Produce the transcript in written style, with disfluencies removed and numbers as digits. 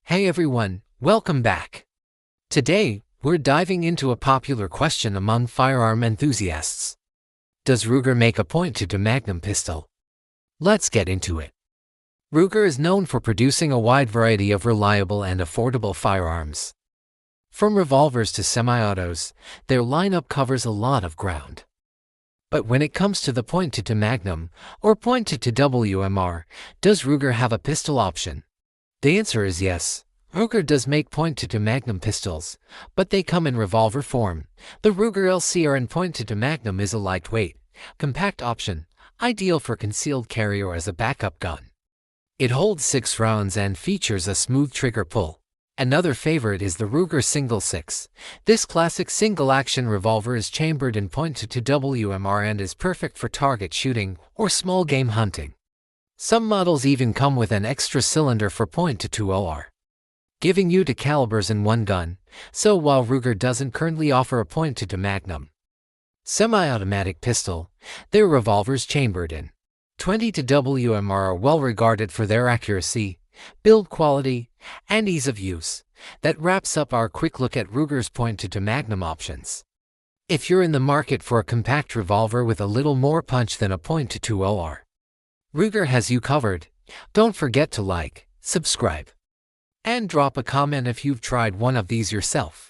Hey everyone, welcome back. Today, we're diving into a popular question among firearm enthusiasts. Does Ruger make a .22 Magnum pistol? Let's get into it. Ruger is known for producing a wide variety of reliable and affordable firearms. From revolvers to semi-autos, their lineup covers a lot of ground. But when it comes to the .22 Magnum, or .22 WMR, does Ruger have a pistol option? The answer is yes. Ruger does make .22 Magnum pistols, but they come in revolver form. The Ruger LCR and .22 Magnum is a lightweight, compact option, ideal for concealed carry or as a backup gun. It holds 6 rounds and features a smooth trigger pull. Another favorite is the Ruger Single 6. This classic single-action revolver is chambered in .22 WMR and is perfect for target shooting or small game hunting. Some models even come with an extra cylinder for .22 OR, giving you 2 calibers in one gun. So while Ruger doesn't currently offer a .22 Magnum semi-automatic pistol, their revolvers chambered in .22 WMR are well regarded for their accuracy, build quality, and ease of use. That wraps up our quick look at Ruger's .22 Magnum options. If you're in the market for a compact revolver with a little more punch than a .22 OR, Ruger has you covered. Don't forget to like, subscribe, and drop a comment if you've tried one of these yourself.